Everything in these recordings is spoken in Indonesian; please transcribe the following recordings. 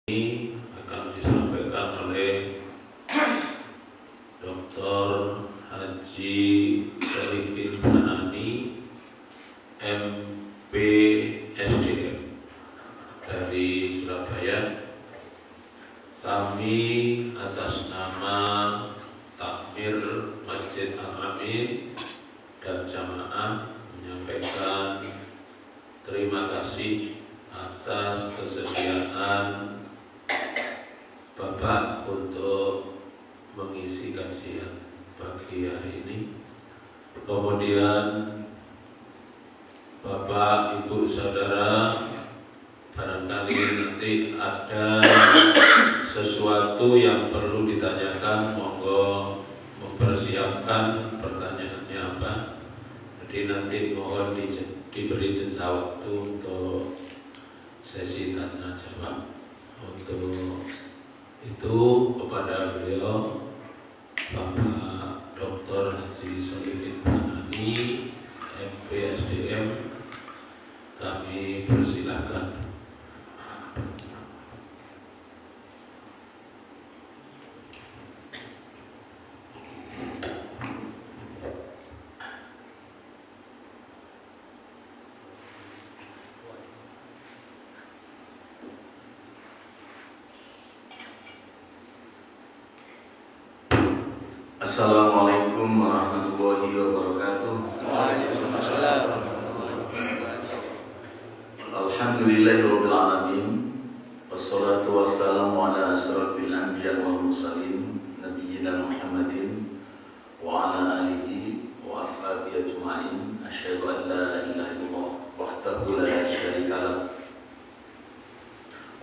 Ini akan disampaikan oleh Dr. Haji Solihin Hanani, MPSDM dari Surabaya. Kami atas nama Takmir Masjid Al-Amin dan jamaah menyampaikan terima kasih atas kesediaan Bapak untuk mengisi kajian pagi hari ini. Kemudian Bapak, Ibu, Saudara, barangkali nanti ada sesuatu yang perlu ditanyakan, monggo mempersiapkan pertanyaannya apa. Jadi nanti mohon diberi jeda waktu untuk sesi tanya jawab. Untuk itu kepada beliau Bapak Dr. Haji Solihin Hanani, MPSDM, kami persilahkan. Assalamualaikum warahmatullahi wabarakatuh. Waalaikumsalam warahmatullahi wabarakatuh. Alhamdulillahirabbil alamin. Wassalatu wassalamu ala asrofil anbiya wal mursalin nabiyyina Muhammadin wa ala alihi wa ashabihi ajma'in. Asyhadu an la ilaha illallah wahdahu la syarika lah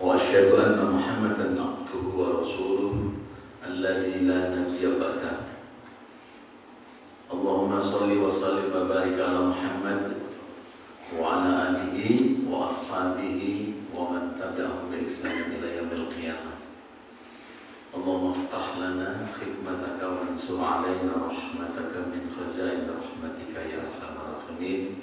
wa asyhadu anna Muhammadan abduhu wa rasuluh alladzi la nabiyya ba'dahu. Allahumma salli wa sallim wa barik ala Muhammad wa ala alihi wa ashabihi wa man tabi'ahum bi ihsan ila yaumil qiyamah. Allahumma iftah lana khidmataka wa ansur alaina rahmataka min khazain rahmatika ya arhamar rahimin.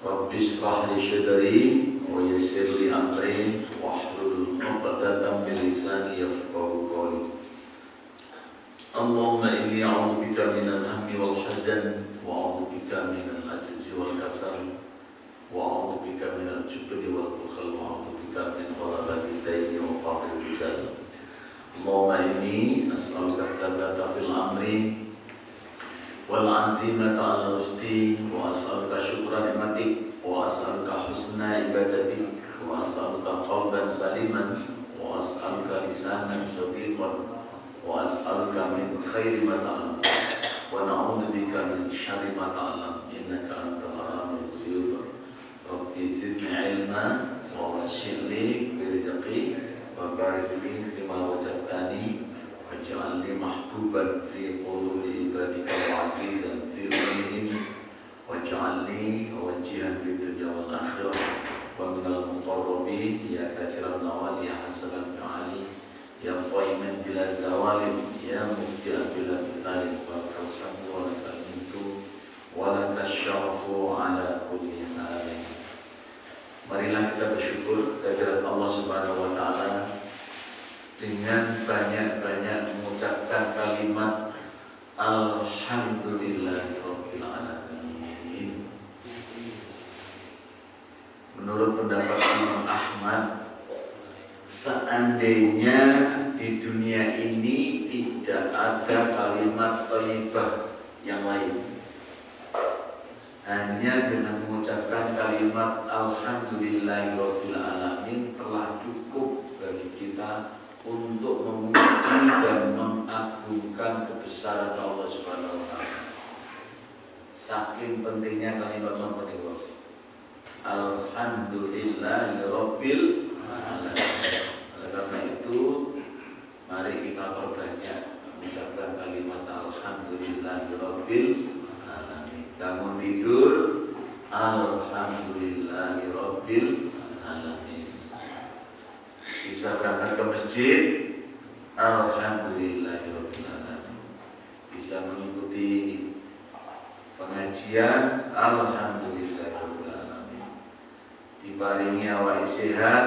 Rabbi ishrah li sadri wa yassir li amri wahlul 'uqdatam min lisani yafqahu qawli. Allahumma inni a'udzubika minal hammi wal hazan wa a'udzubika minal ajzi wal kasal wa a'udzubika minal jubni wal bukhli wa a'udzubika min ghalabati ad-daini wa qahri rijal. Allahumma inni as'aluka at-tabbata fil amri wal 'azimata 'ala rusdi wa as'aluka syukra ni'matik wa as'aluka husna ibadatik wa as'aluka qalban saliman wa as'aluka lisanan sadiqan wa as'aluka min khairi ma ta'lam wa na'udzu bika min syarri ma ta'lam innaka antal alimul ghuyub. Rabbi zidni ilma wa wasi'li birizqi wa barik li fima wajadtani waj'alni mahbuban fi qulubi ibadika wa azizan fi ghairihim waj'alni wajihan fid dunya wal akhirah wa minal muqarrabin ya katsiran nawali ya hasanan fi'ali ya qaiman bila zawalin ya mubdi'an bila bitalin wa kalhamdu wa lakal mintu wa lakas syarafu ala kulli halin. Marilah kita bersyukur kehadirat Allah Subhanahu wa ta'ala dengan banyak-banyak mengucapkan kalimat Alhamdulillahirabbil alamin. Menurut pendapat Imam Ahmad, seandainya di dunia ini tidak ada kalimat thayyibah yang lain, hanya dengan mengucapkan kalimat Alhamdulillahirabbil alamin telah cukup bagi kita untuk memuji dan mengagungkan kebesaran Allah Subhanahu wa taala. Saking pentingnya kalimat Muhammad Alhamdulillahirabbil alamin. Oleh karena itu, mari kita perbanyak mengucapkan kalimat Alhamdulillahirabbil alamin. Bangun tidur, Alhamdulillahirabbil alamin. Bisa berangkat ke masjid, Alhamdulillahirabbil alamin. Bisa mengikuti pengajian, Alhamdulillahirabbil alamin. Diparingi awak sehat,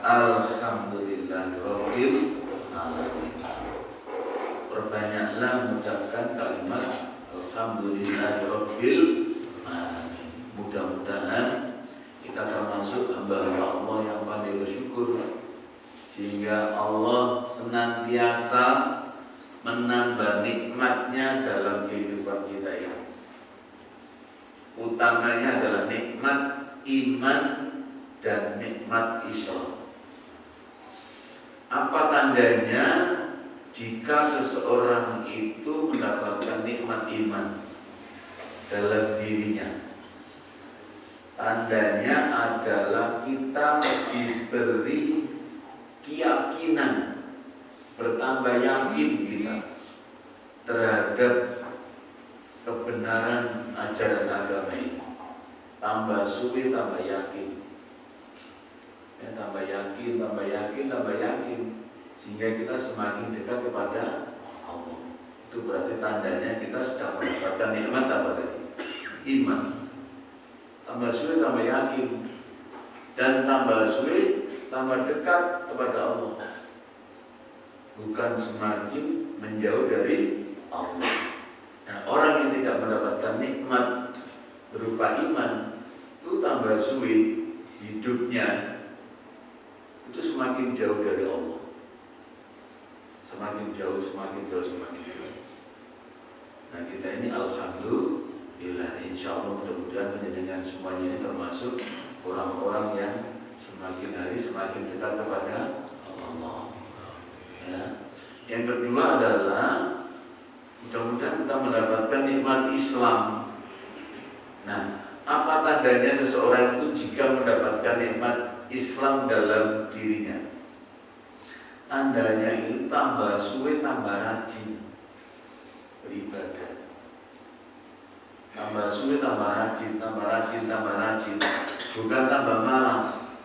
Alhamdulillahirabbil alamin. Perbanyaklah mengucapkan kalimat Alhamdulillahirabbil alamin. Mudah-mudahan kita termasuk hamba-hamba Allah yang pandai bersyukur, sehingga Allah senantiasa menambah nikmatnya dalam kehidupan kita ini. Utamanya adalah nikmat iman dan nikmat Islam. Apa tandanya jika seseorang itu mendapatkan nikmat iman dalam dirinya? Tandanya adalah kita diberi keyakinan, bertambah yakin kita terhadap kebenaran ajaran agama ini. Tambah suwi, tambah yakin. Ya, tambah yakin, sehingga kita semakin dekat kepada Allah. Itu berarti tandanya kita sudah mendapatkan nikmat apa tadi? Iman. Tambah suwi, tambah yakin, dan tambah suwi, tambah dekat kepada Allah. Bukan semakin menjauh dari Allah. Nah, orang yang tidak mendapatkan nikmat berupa iman, itu tambah suwi hidupnya itu semakin jauh dari Allah. Semakin jauh. Nah, kita ini alhamdulillah, insya Allah mudah-mudahan menjadikan semuanya ini termasuk orang-orang yang semakin hari semakin dekat kepada Allah. Ya. Yang kedua adalah mudah-mudahan kita mendapatkan nikmat Islam. Nah, apa tandanya seseorang itu jika mendapatkan nikmat Islam dalam dirinya? Tandanya itu tambah suwe, tambah rajin beribadah. Tambah suwe, tambah rajin. Bukan tambah malas.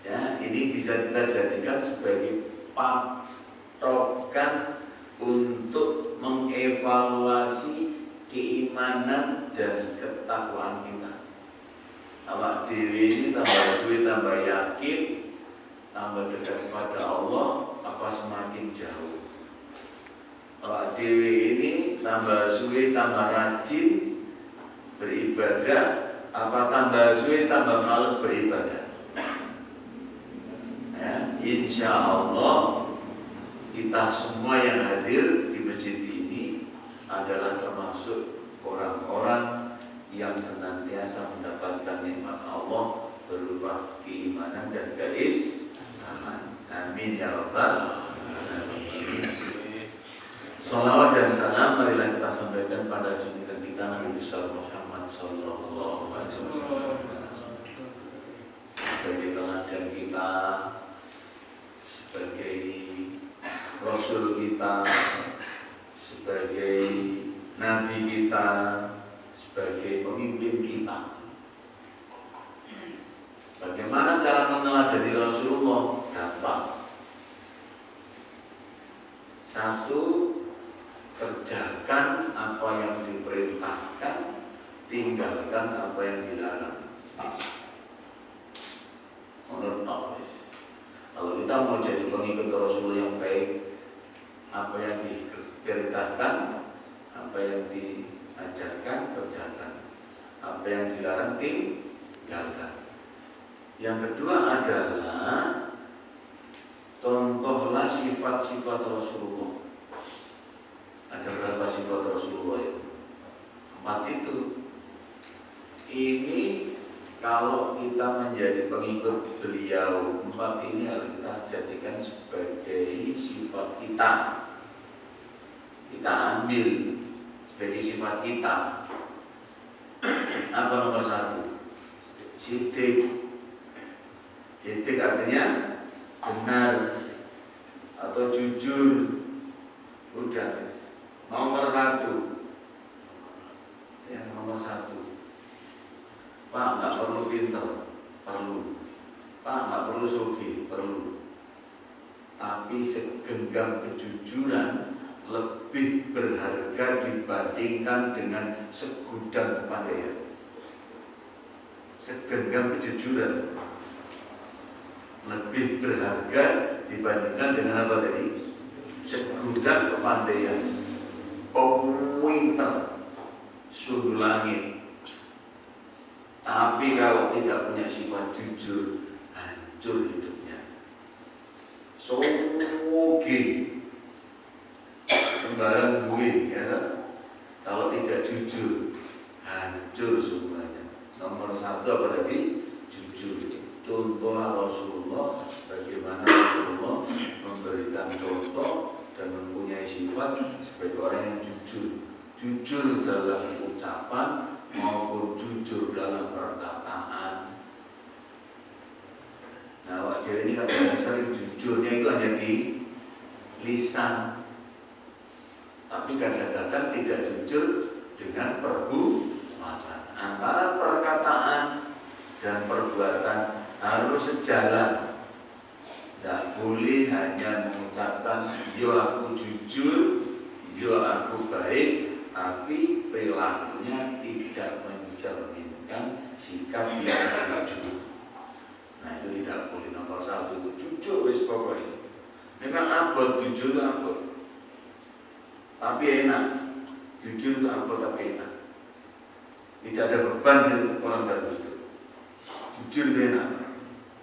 Ya, ini bisa kita jadikan sebagai patokan untuk mengevaluasi keimanan dan ketakwaan kita. Awak diri ini tambah suwe, tambah yakin, tambah dekat kepada Allah, apa semakin jauh? Awak diri ini tambah suwe, tambah rajin beribadah, apa tambah suwe, tambah malas beribadah? Ya, insya Allah kita semua yang hadir di masjid ini adalah termasuk orang-orang yang senantiasa mendapatkan nikmat Allah berupa keimanan dan keislaman. Amin ya rabbal alamin. Salawat dan salam marilah kita sampaikan pada junjungan kita Nabi besar Muhammad sallallahu alaihi wasallam sebagai teladan kita, sebagai Rasul kita, sebagai Nabi kita, sebagai pemimpin kita. Bagaimana cara meneladani Rasulullah? Gampang. Satu, kerjakan apa yang diperintahkan, tinggalkan apa yang dilarang. Menurut Allah, kalau kita mau jadi pengikut Rasulullah yang baik, apa yang diperintahkan, apa yang diajarkan, kerjakan. Apa yang dilarang, tinggalkan. Yang kedua adalah contohlah sifat-sifat Rasulullah. Ada berapa sifat Rasulullah itu? 4 itu. Ini kalau kita menjadi pengikut beliau, 4 ini harus kita jadikan sebagai sifat kita. Kita ambil sebagai sifat kita. Apa nomor 1? Siddiq. Siddiq artinya benar atau jujur. Udah. Nomor 1. Ya, nomor 1. Pak, nggak perlu pintar, perlu. Pak, nggak perlu sugih, perlu. Tapi segenggam kejujuran lebih berharga dibandingkan dengan segudang kepandaian. Segenggam kejujuran lebih berharga dibandingkan dengan apa tadi? Segudang kepandaian, pinter, suhu langit. Tapi kalau tidak punya sifat jujur, hancur hidupnya. Soge, sembarang duit, ya. Kalau tidak jujur, hancur semuanya. Nomor satu apa tadi? Jujur. Contohlah Rasulullah, bagaimana Rasulullah memberikan contoh dan mempunyai sifat sebagai orang yang jujur dalam ucapan maupun jujur dalam perkataan. Nah, wakil ini kan sering jujurnya itu hanya di lisan, tapi kadang-kadang tidak jujur dengan perbuatan. Antara perkataan dan perbuatan harus sejalan. Tidak boleh hanya mengucapkan yo aku jujur, yo aku baik, tapi perilakunya tidak mencerminkan sikap yang jujur. Nah, itu tidak boleh. Nomor satu itu jujur wis pokoknya. Memang abot jujur itu abot, tapi enak. Jujur itu abot tapi enak. Tidak ada beban dari orang berjujur. Jujur itu enak.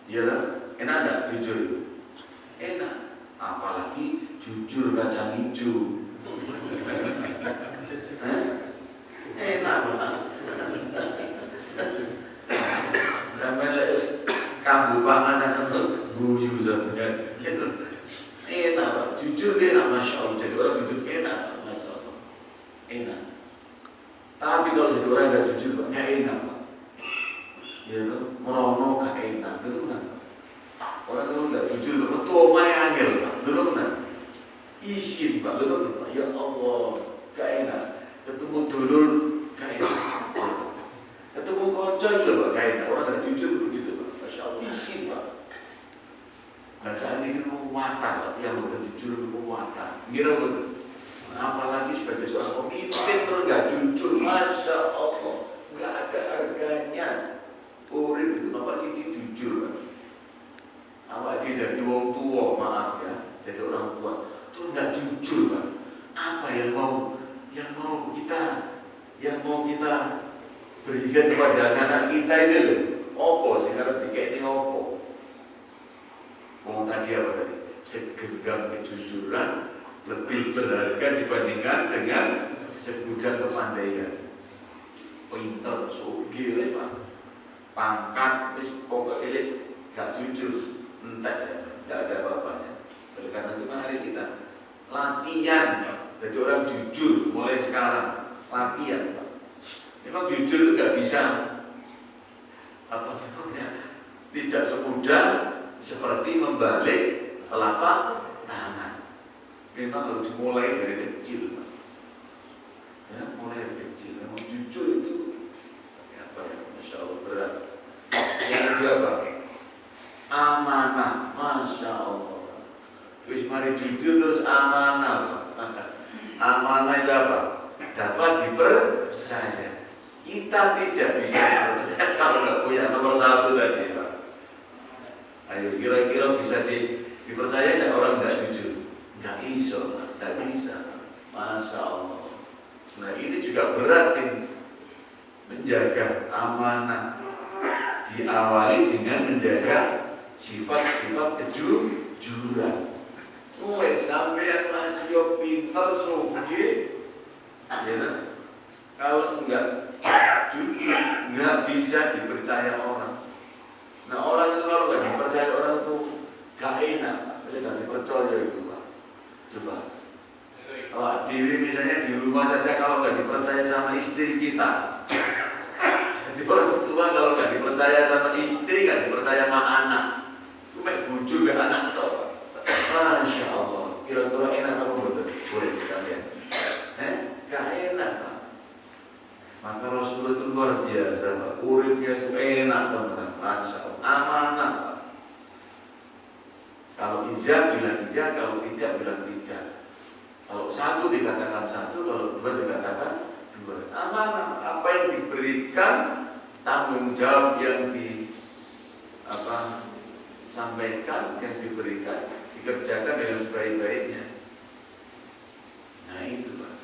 Iyalah, enak enggak jujur itu? Enak. Apalagi jujur kacang hijau. Enak banget. Sampai kambuh panganan untuk guyu sebenarnya. Enak, Pak. Jujur enak, masya Allah. Jadi orang jujur enak, masya Allah. Enak. Tapi kalau jadi orang nggak jujur, Pak, nggak enak, Pak. Ya kan, merono nggak enak, betul kan? Orang kalau nggak jujur, betul main angel, Pak, betul kan? Isin, Pak, betul Pak. Ya Allah, nggak enak. Ketemu dulur, nggak enak. Ketemu kocok juga, Pak, nggak enak. Orang nggak jujur begitu, Pak. Masya Allah, isin, Pak. Bacaan ini watak, yang jujur itu watak. Ngira betul. Apalagi sebagai seorang pemimpin terus nggak jujur, masya Allah, nggak ada harganya. Urip itu nomor siji jujur, Pak. Awak dia dari wong tua, maaf ya, jadi orang tua, terus nggak jujur, Pak. Apa yang mau kita berikan kepada anak kita itu loh. Opo, sekarang tiga ini opo. Mau tadi apa tadi? Segenggam kejujuran lebih berharga dibandingkan dengan segudang kepandaian. Pinter, sugih, Pak. Pangkat, wis pokoknya gak jujur, entek, gak ada apa-apanya. Oleh karena itu mari kita latihan, jadi orang jujur mulai sekarang. Latihan, Pak. Memang jujur itu gak bisa apa namanya, tidak semudah seperti membalik telapak tangan. Memang harus dimulai dari kecil, Pak. Ya, mulai dari kecil. Memang jujur itu apa ya, masya Allah berat. Yang kedua apa? Amanah, masya Allah. Terus mari jujur terus amanah. Amanah itu apa? Dapat dipercaya. Kita tidak bisa dipercaya kalau nggak punya nomor satu tadi, Pak. Ayo kira-kira bisa dipercaya nggak orang nggak jujur? Nggak iso, nggak bisa. Masya Allah. Nah ini juga berat ini, menjaga amanah. Diawali dengan menjaga sifat-sifat kejujuran. Wes sampean masih pinter sugih, ya. Kalau enggak jujur, nggak bisa dipercaya orang. Nah orang itu kalau nggak dipercaya orang itu gak enak, nggak dipercaya itu, Pak. Coba, kalau diri misalnya di rumah saja kalau nggak dipercaya sama istri kita, jadi orang tua kalau nggak dipercaya sama istri, nggak dipercaya sama anak, cuma bujuk ke anak itu, masya Allah, kira-kira enak apa betul? Boleh kita lihat, gak enak, Pak. Maka Rasulullah itu luar biasa, Pak. Uripnya itu enak, teman-teman. Masya Allah. Amanah, Pak. Kalau ijab bilang ijab, kalau tidak bilang tidak. Kalau satu dikatakan satu, kalau dua dikatakan dua. Amanah. Apa yang diberikan, tanggung jawab yang sampaikan, yang diberikan, dikerjakan dengan sebaik-baiknya. Nah itu Pak.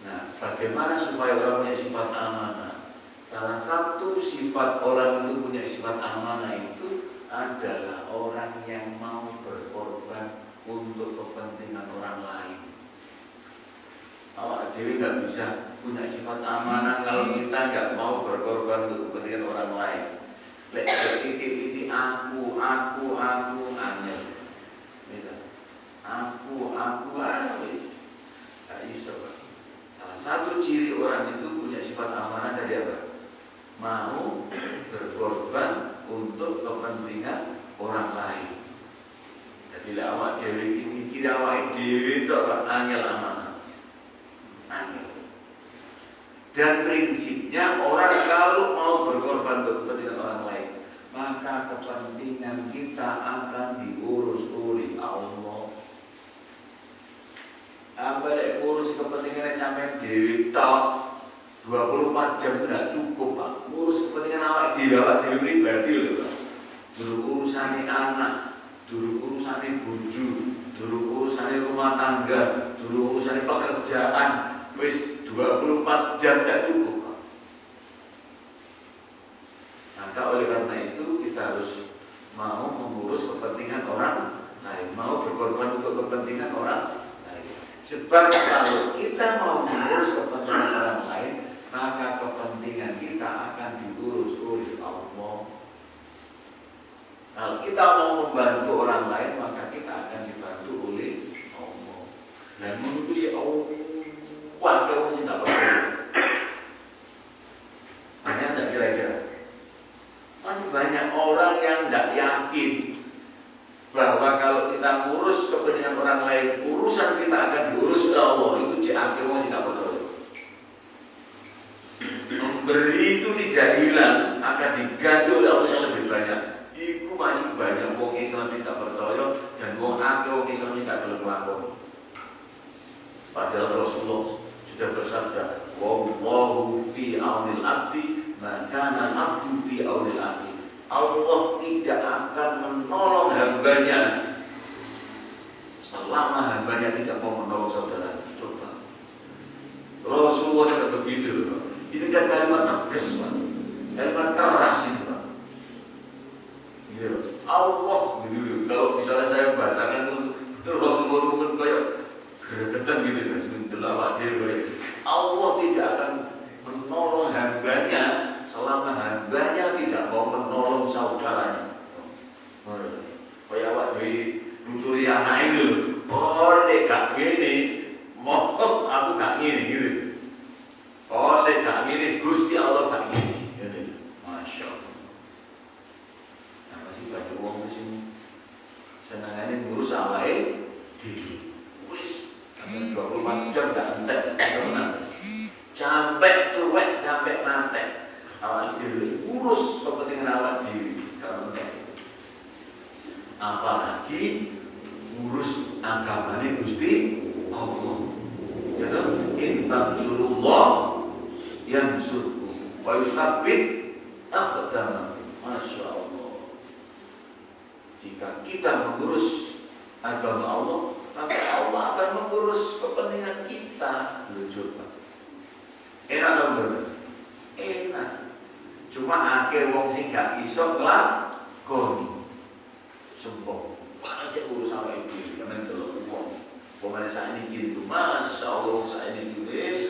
Nah bagaimana supaya orang punya sifat amanah? Salah satu sifat orang itu punya sifat amanah itu adalah orang yang mau berkorban untuk kepentingan orang lain. Awak dewi nggak bisa punya sifat amanah kalau kita nggak mau berkorban untuk kepentingan orang lain. Lek ini aku angel. Aku wis nggak iso. Salah satu ciri orang itu punya sifat amanah dari apa? Mau berkorban untuk kepentingan orang lain. Jadi awak dewi ini kira awak dewi itu angel amanah. Angel. Dan prinsipnya orang kalau mau berkorban untuk kepentingan orang lain, maka kepentingan kita akan diurus oleh Allah. Ambil urus kepentingan sampai dewi tok 24 jam tidak cukup Pak. Urus kepentingan awak dewi pribadi loh Pak. Dulu urusan anak, dulu urusan bojo, dulu urusan rumah tangga, dulu urusan pekerjaan, wis 24 jam tidak cukup Pak. Maka oleh karena itu kita harus mau mengurus kepentingan orang lain, mau berkorban untuk kepentingan orang lain. Sebab kalau kita mau mengurus kepentingan orang lain, maka kepentingan kita akan diurus oleh Allah. Kalau kita mau membantu orang lain, maka kita akan dibantu oleh Allah. Dan menurut si Allah, wah kamu sih tak percaya. Banyak tak kira-kira? Masih banyak orang yang tidak yakin bahwa kalau kita ngurus kepentingan orang lain, urusan kita akan diurus oleh Allah. Itu cek kamu sih tak percaya. Memberi itu tidak hilang, akan diganti oleh Allah yang lebih banyak. Iku masih banyak wong Islam tidak percaya dan wong akeh Islam tidak kelakon. Padahal Rasulullah sudah bersabda, "Wallahu fi aunil abdi, ma kana abdu fi aunil abdi." Allah tidak akan menolong hambanya selama hambanya tidak mau menolong saudara. Coba. Rasulullah sudah begitu. Ini kan kalimat tegas, Pak. Kalimat keras ini, Pak. Gitu. Allah, gitu. Kalau misalnya saya bahasakan itu Rasulullah mungkin kayak gregetan gitu kan. Allah tidak akan menolong hambanya selama hambanya tidak mau menolong saudaranya. Kayak awak nuturi anak itu, oh dek gak gini, mau aku gak gini gitu. Oh, tak mirip Gusti Allah tak gini. Masya Allah. Nah, masih banyak orang di sini senangannya ngurus awalnya di wis 24 jam tak entek sampai tuwek sampai mati. Awak diri urus kepentingan awak diri kalau entek. Apalagi ngurus agamanya Gusti Allah. Jadi intan surullah yang surku, wa yusabbit aqdama. Masya Allah. Jika kita mengurus agama Allah, maka Allah akan mengurus kepentingan kita. Lucu Pak. Enak dong bener? Enak. Cuma akhir wong sing gak iso nglakoni. Sempok. Banyak urus sama itu, jangan terlalu wong. Pokoknya saya ini gitu, Masya Allah saya ini tulis.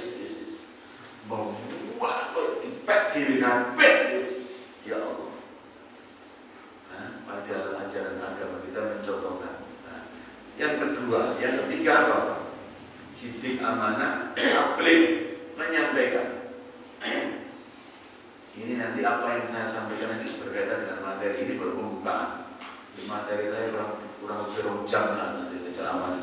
Membuat dipek diri kabeh. Ya Allah. Nah, pada ajaran agama kita mencontohkan. Nah, yang kedua, yang ketiga apa? Sidik amanah, tabligh, menyampaikan. Ini nanti apa yang saya sampaikan nanti berkaitan dengan materi ini baru pembukaan. Materi saya kurang lebih jam lah nanti ceramah.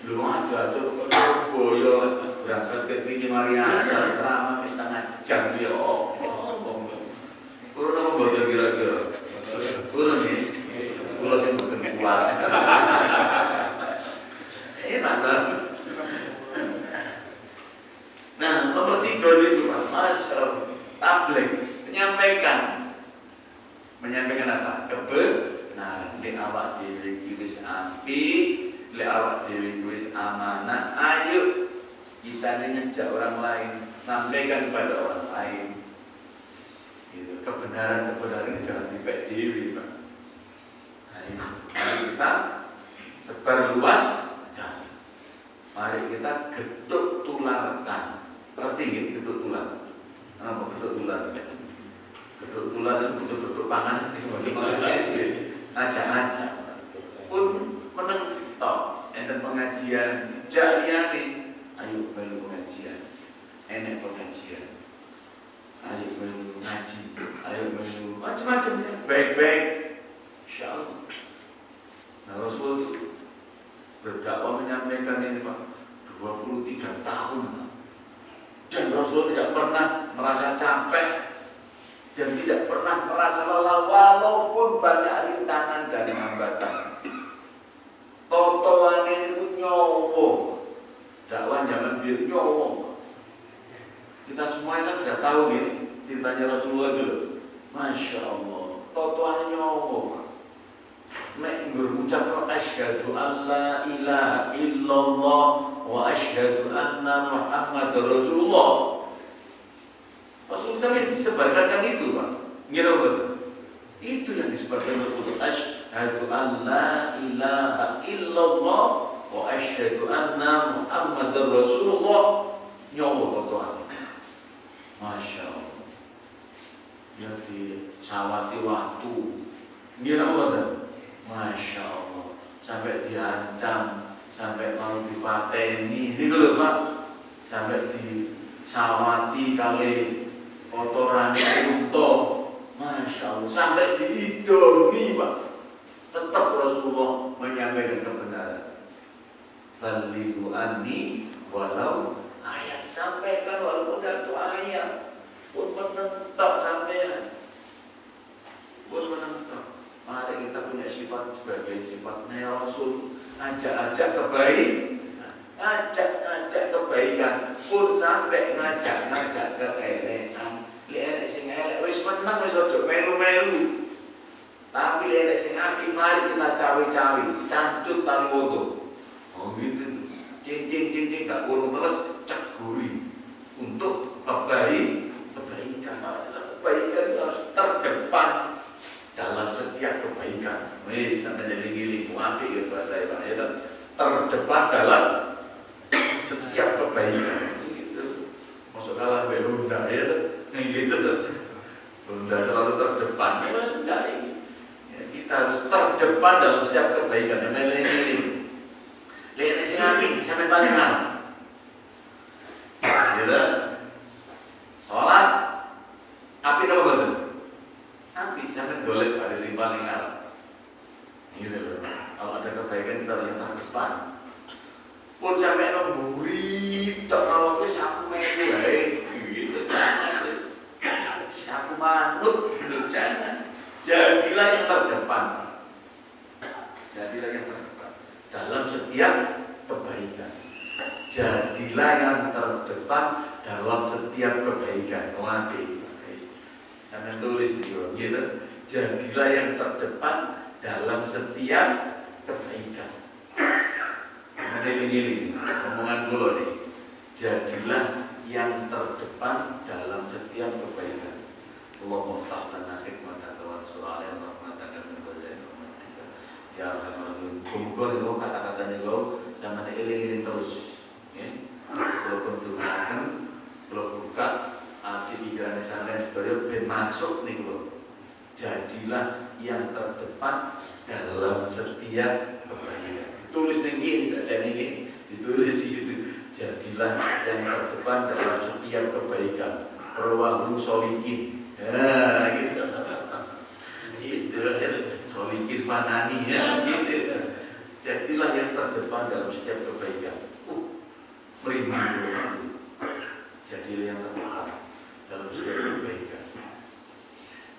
Belum ada tuh boyo berangkat ke Pini Maria asal ceramah setengah jam dia kurun apa boten kira-kira kurun nih kalau saya bukan kuat enak kan. Nah nomor 3 itu Mas tabligh menyampaikan apa? kebenaran. Lek awak dhewe iki wis apik, lek awak dhewe wis amanah, ayo kita ngejak orang lain, sampaikan kepada orang lain. Gitu. Kebenaran ini jangan dipek dewi, Pak. Mari kita sebar luas dan mari kita geduk tularkan. Ngerti nggih geduk tular? Apa geduk tular? Geduk tular itu geduk pangan ngajak-ngajak. Pun meneng tok enten pengajian jaliyane, ayo melu pengajian. Enek pengajian. Ayo melu ngaji, ayo melu macam-macam ya. Baik-baik. Insyaallah. Nah, Rasul itu berdakwah menyampaikan ini Pak 23 tahun. Dan Rasul tidak pernah merasa capek dan tidak pernah merasa lelah walaupun banyak rintangan dan hambatan. Totoan itu nyowo. Dakwah jangan biar nyowo. Kita semua kan sudah tahu nih ceritanya Rasulullah itu. Masya Allah. Totoan nyowo. Mek berucap asyhadu an la ilaha illallah wa asyhadu anna Muhammadar Rasulullah. Rasulullah yang disebarkan kan itu, Pak. Ngira betul. Itu yang disebarkan Rasulullah. Asyhadu an la ilaha illallah wa asyhadu anna Muhammadar Rasulullah. Nyowo totoan. Masya Allah. Yang disawati waktu. Ngira betul. Masya Allah, sampai diancam, sampai mau dipateni, ini loh Pak, sampai disawati kali kotorannya unta, Masya Allah, sampai diidoni Pak, tetap Rasulullah menyampaikan kebenaran. Balighu anni walau ayat, sampaikan walaupun satu ayat, pun menentang sampai, pun menentang. Mari kita punya sifat sebagai sifatnya Rasul, ajak-ajak kebaikan, ngajak kebaikan, pun sampai ngajak keelekan. Lihat sing elek wis menang wis ojo melu-melu. Tapi lihat sing apik mari kita cawe-cawe, cancut tali foto. Oh gitu. Cing gak kurung terus ceguri untuk kebaikan. Kebaikan itu harus terdepan dalam setiap kebaikan. Wis sampai jadi giling apik ya bahasa Pak ya. Terdepan dalam setiap kebaikan. Gitu. Masuk kalah Honda ya. Gitu. Honda selalu terdepan. Ya sudah ini. Ya, kita harus terdepan dalam setiap kebaikan. Yang giling. Lihat sing apik sampai paling lama. Gitu. Salat apik apa betul? Tapi jangan golek ada yang paling arah. Gitu loh. Kalau ada kebaikan kita yang terdepan. Pun sampai nemburi, tak kalau wis aku melu wae. Gitu jangan wis. Aku manut, gitu jangan. Jadilah yang terdepan. Jadilah yang terdepan dalam setiap kebaikan. Jadilah yang terdepan dalam setiap kebaikan. Ngerti? Jangan tulis gitu. Jadilah yang terdepan dalam setiap kebaikan. Ada ini omongan dulu nih. Jadilah yang terdepan dalam setiap kebaikan. Allah muftahkan hikmah wa surah yang rahmatan min bazain rahmatika. Ya Alhamdulillah. Kumpul itu kata-katanya lo sama eling-eling terus. Ya. Kalau bentukan, kalau buka hati pikiran sana sebenarnya ben masuk nih loh. Jadilah yang terdepan dalam setiap kebaikan. Tulis nih saja nih, ditulis gitu. Jadilah yang terdepan dalam setiap kebaikan. Rawahu Sholikin. Ya gitu. Itu Sholikin Fanani ya gitu. Jadilah yang terdepan dalam setiap kebaikan. Merinding. Jadilah yang terdepan dalam setiap kebaikan.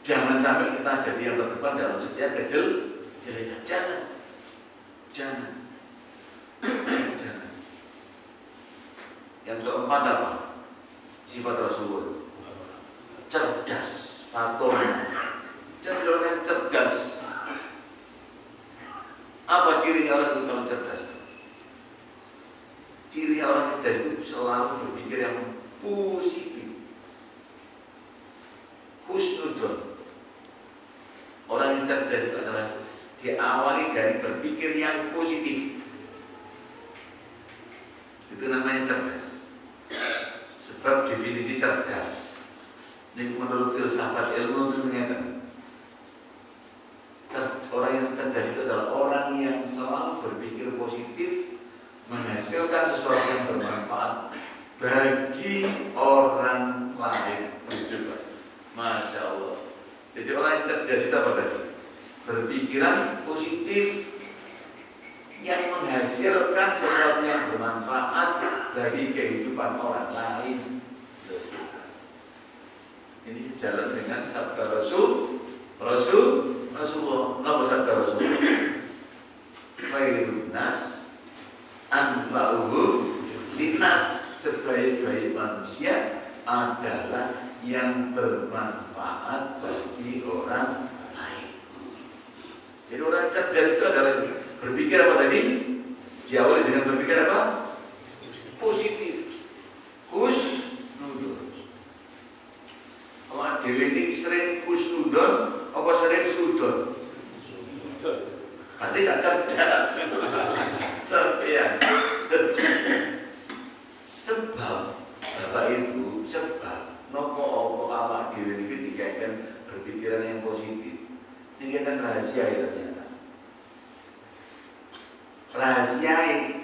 Jangan sampai kita jadi yang terdepan dalam setiap kejelekan. Jangan. Yang keempat apa? Sifat Rasulullah. Cerdas, patut. Jadi orang yang cerdas. cerdas itu selalu berpikir yang positif. Husnudon. Orang yang cerdas itu adalah diawali dari berpikir yang positif. Itu namanya cerdas. Sebab definisi cerdas ini menurut filsafat ilmu itu mengatakan orang yang cerdas itu adalah orang yang selalu berpikir positif, menghasilkan sesuatu yang bermanfaat bagi orang lain. Masya Allah. Jadi orang yang cerdas itu apa tadi? Berpikiran positif yang menghasilkan sesuatu yang bermanfaat bagi kehidupan orang lain. Ini sejalan dengan sabda Rasulullah. Apa sabda Rasulullah? Khairun nas anfa'uhum linnas. Sebaik-baik manusia adalah yang bermanfaat bagi orang lain. Jadi orang cerdas itu adalah berpikir apa tadi? Diawali dengan berpikir apa? Positif. Husnudon. Kalau dewe sering husnudon, apa sering sudon? Nanti tak cerdas. Sampai sebab Bapak Ibu, sebab nopo awak dewe iki dikaitkan berpikiran yang positif. Ini kan rahasia ya ternyata. Rahasia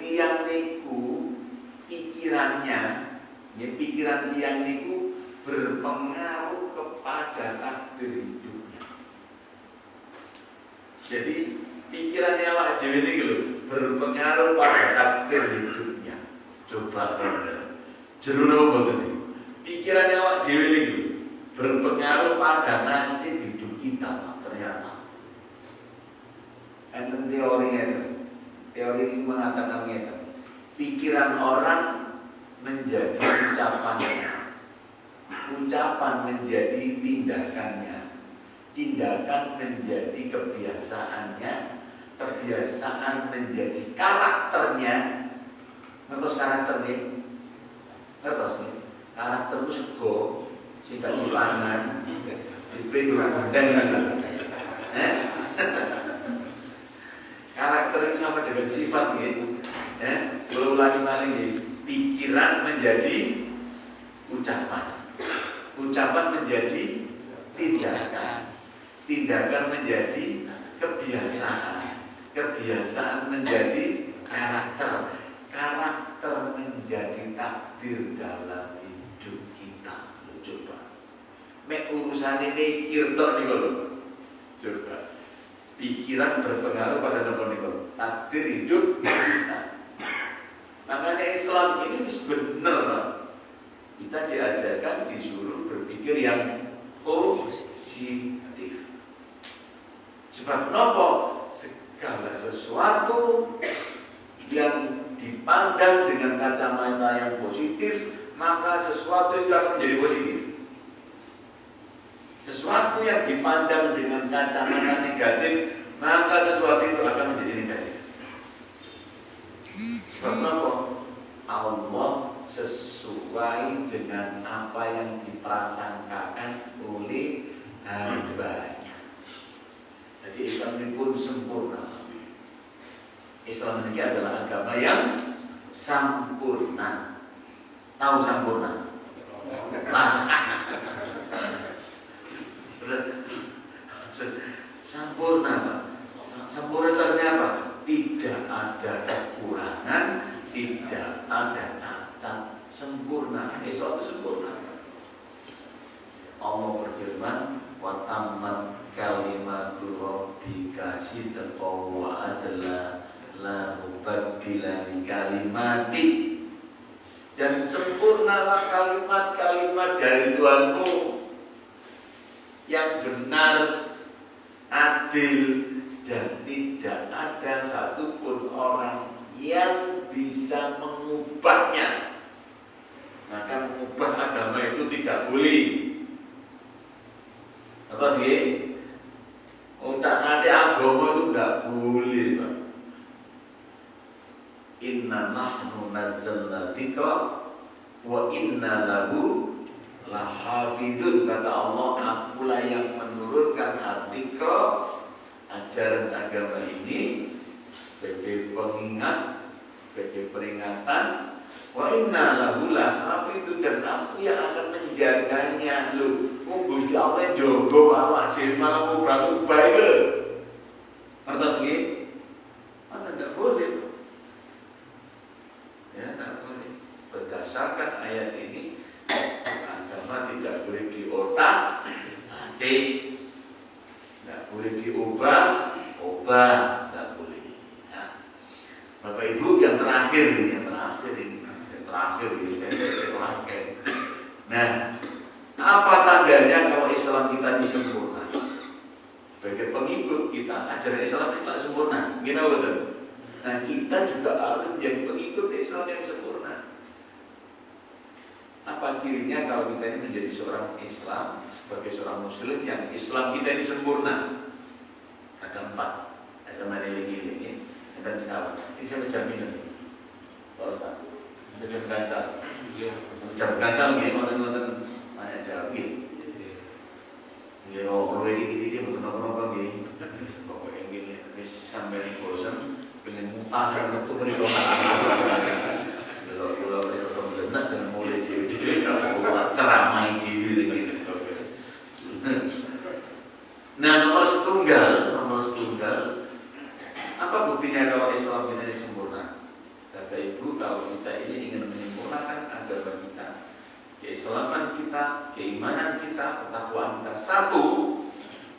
yang niku pikirannya, ya pikiran yang niku berpengaruh kepada takdir hidupnya. Jadi pikirannya awak dewe iki lho berpengaruh pada takdir hidupnya. Coba jero nopo boten. Pikirannya awak dhewe iki berpengaruh pada nasib hidup kita ternyata. Enten teori ini mengatakan pikiran orang menjadi ucapannya, ucapan menjadi tindakannya, tindakan menjadi kebiasaannya, kebiasaan menjadi karakternya. Ngertos karakternya? Ngertos nih? Karaktermu sego, sehingga dipangan, dipegang dan karakter ini sama dengan sifat gitu. Kalau ulangi ini, pikiran menjadi ucapan, ucapan menjadi tindakan, tindakan menjadi kebiasaan, kebiasaan menjadi karakter, karakter menjadi takdir dalam hidup kita. Coba mek urusan ini kirtok nih kalau coba pikiran berpengaruh pada nomor nih kalau takdir hidup kita. Makanya Islam ini benar lah. Kita diajarkan disuruh berpikir yang positif. Sebab nopo segala sesuatu yang dipandang dengan kacamata yang positif, maka sesuatu itu akan menjadi positif. Sesuatu yang dipandang dengan kacamata negatif, maka sesuatu itu akan menjadi negatif. Sebab apa? Allah sesuai dengan apa yang diprasangkakan oleh hambanya. Jadi Islam ini pun sempurna. Islam ini adalah agama yang sempurna. Tahu sempurna? Sempurna, Pak. Sempurna itu artinya apa? Tidak ada kekurangan, tidak ada cacat, sempurna. Islam itu sempurna. Allah berfirman, wa tammat kalimatu rabbika sidqan wa adla la mubaddila li kalimati. Dan sempurnalah kalimat-kalimat dari Tuhanmu yang benar, adil, dan tidak ada satupun orang yang bisa mengubahnya. Maka mengubah agama itu tidak boleh. Apa sih? Utak nanti agama itu tidak boleh, Pak. Inna nahnu nazzalna dzikra wa inna lahu lahafidun. Kata Allah, akulah yang menurunkan dzikra, ajaran agama ini sebagai pengingat, sebagai peringatan. Wa inna lahu lahafidun, dan aku yang akan menjaganya. Lu Gusti Allah jogo awak dhewe malah ubah-ubah iku lho. Ngertos nggih? Maka tidak boleh. Ya, tidak boleh. Berdasarkan ayat ini, agama tidak boleh diotak-atik, tidak boleh diubah, tidak boleh. Ya. Bapak Ibu, yang terakhir ini, saya. Nah, apa tandanya kalau Islam kita ini sempurna? Sebagai pengikut kita, ajaran Islam kita sempurna. Gimana betul? Nah, kita juga harus menjadi pengikut Islam yang sempurna. Apa cirinya kalau kita ini menjadi seorang Islam, sebagai seorang Muslim yang Islam kita ini sempurna? Ada 4. Ada mana lagi? Dan sekarang ini saya menjamin ini. Kalau satu, menjamin kasar. Menjamin kasar, nonton banyak jawab. Ya, kalau ini betul-betul begini. Pokoknya gini, sampai bosan, pengen muntah dan itu berikan. Kalau mereka benar, jangan mulai diri kalau ceramai diri gitu. Nah, nomor setunggal, apa buktinya kalau Islam kita ini sempurna? Kata Ibu, kalau kita ini ingin menyempurnakan agama kita, keislaman kita, keimanan kita, ketakwaan kita, satu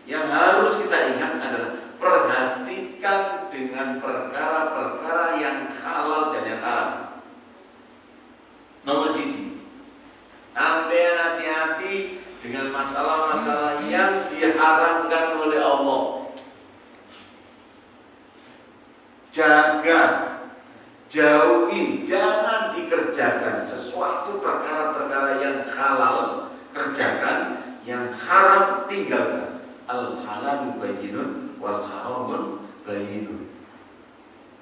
yang harus kita ingat adalah perhatikan dengan perkara-perkara yang halal dan yang haram. Nomor 1, sampai hati-hati dengan masalah-masalah yang diharamkan oleh Allah. Jaga, jauhi, jangan dikerjakan sesuatu perkara-perkara yang halal, kerjakan, yang haram tinggalkan. Al-halalu bayyinun wal haramun bayyinun.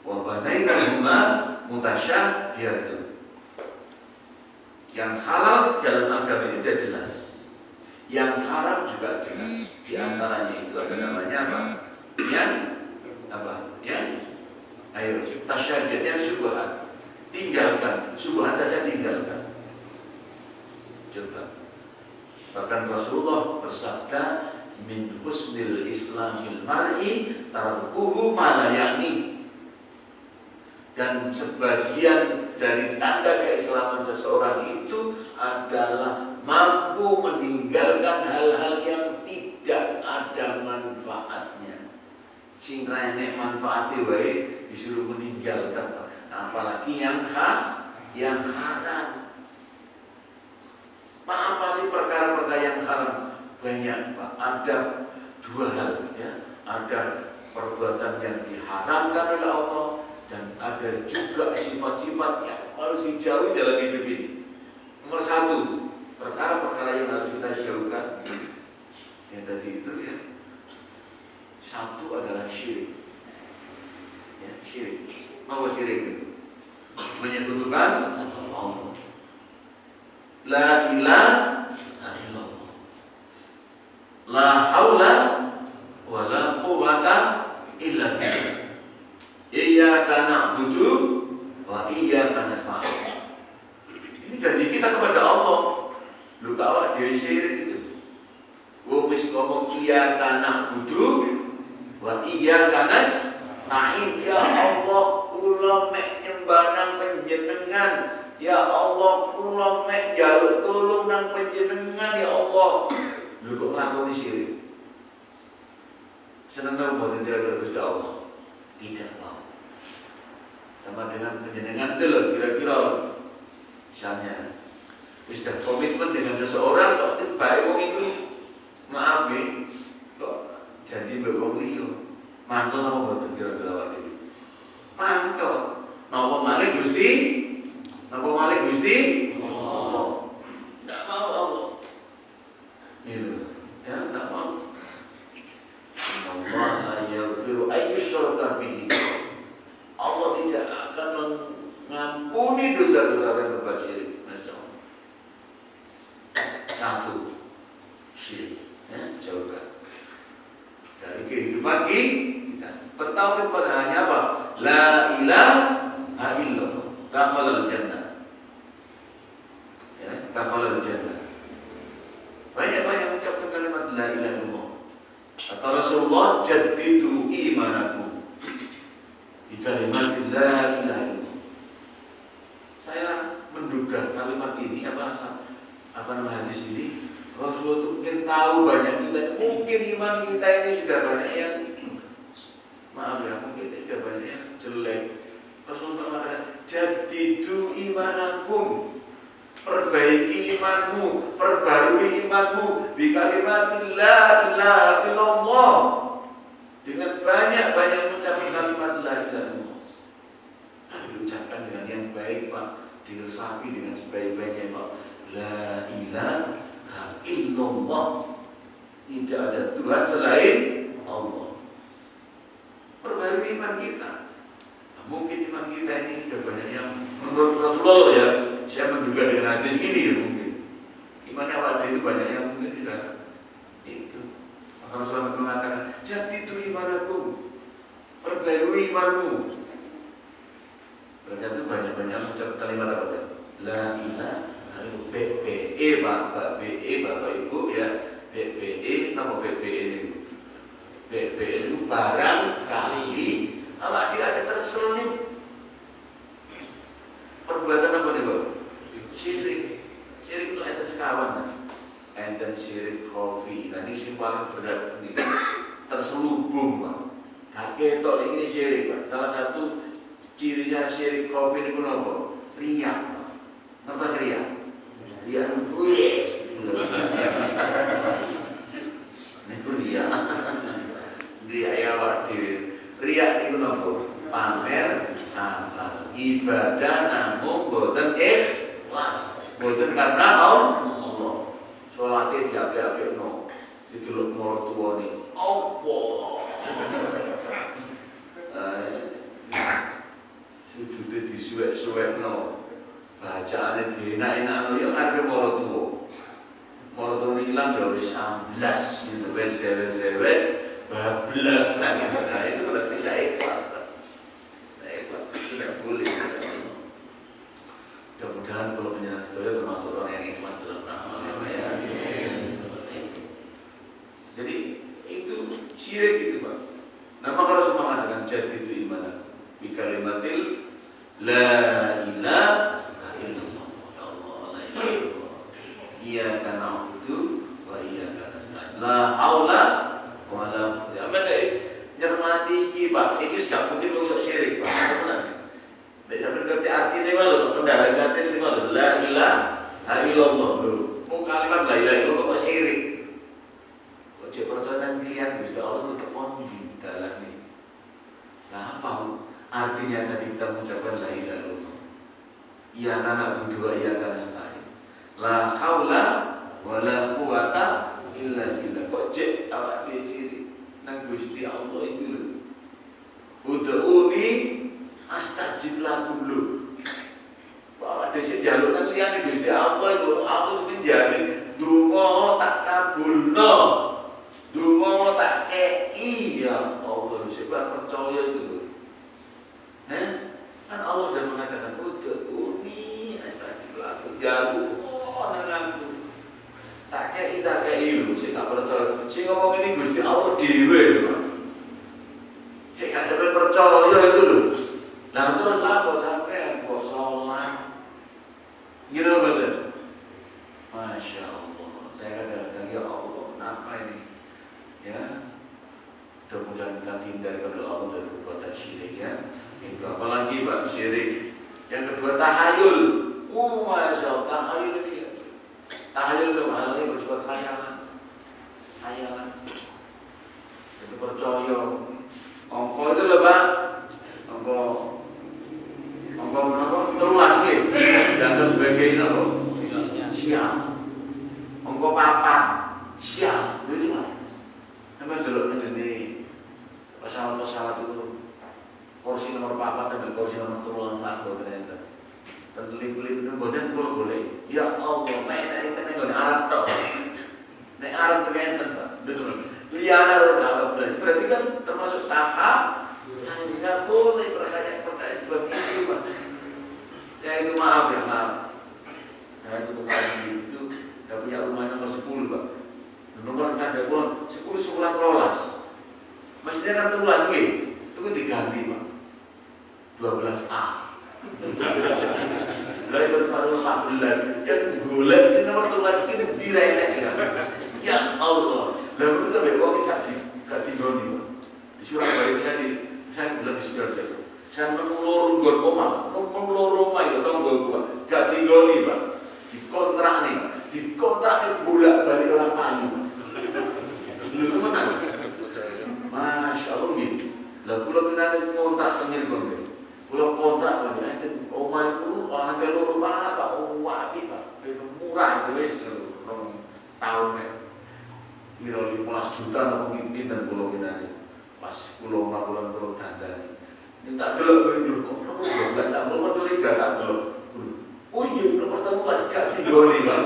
Wa bainahuma mutasyabihun. Yang halal dalam agama ini sudah jelas. Yang haram juga jelas. Di antaranya itu ada namanya apa? Ayo, tasyabihnya syubhat. Tinggalkan, syubhat saja tinggalkan. Coba. Bahkan Rasulullah bersabda, min husnil islamil mar'i tarkuhu ma la ya'ni. Dan sebagian dari tanda keislaman seseorang itu adalah mampu meninggalkan hal-hal yang tidak ada manfaatnya. Sing rene manfaate wae disuruh meninggalkan, apalagi yang haram. Apa sih perkara-perkara yang haram? Banyak, Pak. Ada 2 hal, ya. Ada perbuatan yang diharamkan oleh Allah, dan ada juga sifat-sifat yang harus dijauhi dalam hidup ini. Nomor 1, perkara-perkara yang harus kita jauhkan, yang tadi itu ya. 1 adalah syirik. Ya, syirik. Apa syirik itu? Menyekutukan Allah. La ilaha illallah. La haula wa la quwwata illa billah. Iyyaka na'budu wa iyyaka nasta'in. Ini janji kita kepada Allah. Lu kawak dhewe syirik itu. Wong wis ngomong iyyaka na'budu wa iyyaka nasta'in. Ya Allah, kula mek nyembah nang panjenengan. Ya Allah, kula mek njaluk tulung nang panjenengan ya Allah. Lho kok nglakoni syirik? Seneng mboten dhewe Gusti Allah? Tidak mau. Sama dengan panjenengan itu loh, kira-kira misalnya sudah komitmen dengan seseorang kok tiba wong itu maaf nih kok jadi wong itu mantul apa mboten kira-kira wae iki mantul napa malih Gusti Allah ndak mau Allah itu ya ndak mau Allah la yaghfiru ayyushraka bihi. Allah tidak akan mengampuni dosa-dosa orang yang berbuat syirik. Masya Allah. Satu, syirik. Ya, coba. Dari kehidupan kita bertauhid pada hanya apa? La ilaha illallah. Dakhalal jannah. Ya, dakhalal jannah. Banyak-banyak mengucapkan kalimat la ilaha illallah. Kata Rasulullah, jaddidu imanakum bi kalimat la ilaha illallah. Saya menduga kalimat ini apa nama hadis ini Rasulullah itu mungkin tahu banyak kita, mungkin iman kita ini sudah banyak yang maaf ya, mungkin sudah banyak yang jelek. Rasulullah mengatakan, jadidu imanakum, perbaiki imanmu, perbarui imanmu, bi kalimatin la ilaha illallah, dengan banyak-banyak mengucapkan kalimat la ilaha illallah. Diucapkan dengan yang baik Pak, diresapi dengan sebaik-baiknya Pak. La ilaha illallah, tidak ada Tuhan selain Allah. Perbarui iman kita. Nah, mungkin iman kita ini sudah banyak yang menurut Rasulullah ya, saya menduga dengan hadis ini ya mungkin imannya awal itu banyak yang mungkin sudah itu. Maka Rasulullah mengatakan, jadidu imanakum, perbarui imanmu. Berarti banyak-banyak mengucapkan kalimat apa? La ilaha BPE Bapak Ibu ya, BPE nama BPE ini. BPE itu barangkali awak tidak ada terselip perbuatan apa nih Bapak? Syirik itu ada sekawan, enten syirik kopi. Nanti si paling berat ini terselubung Pak. Kakek tok ini syirik Pak. Salah satu cirinya syirik kopi ini pun apa? Riak. Ngerti riak? Riak gue. Ini pun riak. Riak ya waktu riak itu apa? Pamer amal ibadah namun boten ikhlas. Boten karena Allah. Sholatnya diapi-api no. Dituluk moro tua nih. Allah. Sujudnya disuwek-suwek no. Bacaannya dienak-enak no. Yang ada moro tua. Moro tua hilang ya wis 19 gitu. Wes bablas lagi. Nah itu berarti saya ikhlas. Saya ikhlas. Itu tidak boleh. Mudah-mudahan kalau penyelenggara sekolah termasuk orang yang ikhlas dalam amalnya ya. Jadi itu syirik itu Pak. Nah maka harus mengatakan jadi itu iman. Bi kalimatil la ilaha illallah. Allah la ilaha illallah. Iyyaka na'budu wa iyyaka nasta'in. La haula wa la quwwata. Apa guys? Nyermati iki Pak. Iki gak mungkin untuk syirik Pak. Benar. Nek sampeyan ngerti artine wae pendaran kate sing wae la ilaha illallah lho. Mau kalimat la ilaha illallah kok syirik. Kok cek percaya pilihan Gusti Allah untuk kondi dalam ini. Nah, apa artinya tadi kita mengucapkan la ilaha illallah? Iya kana budu iya kana nasta'in. La haula wala quwata illa billah. Kok cek awak dhewe syirik nang Gusti Allah itu lho. Ud'uni astajib lakum lho. Bahwa dhisik njaluk nang liyane Gusti Allah iku aku mesti njaluk donga tak kabulno. Donga tak kei ya Allah sebab percaya itu lho. Kan Allah sudah mengatakan ud'uni astajib lakum jaluk nang aku. Tak kei lho sing gak percaya. Sing ngomong ini Gusti Allah dhewe lho. Sing gak sampe percaya itu lho. Lah terus apa sampai kok sholat? Gila betul. Masya Allah. Saya kadang-kadang ya Allah, kenapa ini? Ya, mudah-mudahan kita hindari kepada Allah dari perbuatan syirik ya. Itu apalagi Pak syirik. Yang kedua tahayul. Masya Allah tahayul ini. Tahayul itu halnya bersifat khayalan. Khayalan. Itu percaya. Ongko itu loh Pak. Ongko terulas nih, dan sebagainya loh. Siang, ongko papat, siang, ini lah. Namanya dulu nih pesawat itu kursi nomor 4 dan kursi nomor 3 ternyata. Terlip-lip itu boten kula boleh. Ya Allah, nek nggon Arab tok. Nek Arab ternyata Pak. Betul. Liana ora berarti kan termasuk tahap yang tidak boleh perkaya begitu Pak. Ya itu maaf ya, maaf. Saya itu kemarin itu udah punya rumah nomor 10 Pak. Nomor ada pun 10, 11, 12. Maksudnya kan 13 gitu. Itu diganti Pak. 12A. Lah itu baru 14. Yang golek itu nomor 12 ini direlek ya. Ya Allah. Lah itu kan wong gak digoni. Di Surabaya saya bilang di Surabaya. Saya menulur nggon omah, menulur omah ya tanggo gua. Gak digoni, Pak. Dikontrak nih, dikontrak bolak-balik orang payu. Lho tenan. Masya Allah gitu. Lah kula menane ngontrak tengir kono. Kula kontrak lagi enten omah itu ana keloro Pak, apik Pak. Murah itu wis 2 tahun nek. Kira 15 juta atau mungkin dan kula menane. Pas kula omah kula dandani. Ini tak delok kok nomor 12 tak nomor 3 tak delok. Oh iya, nomor 13 gak digoni Pak.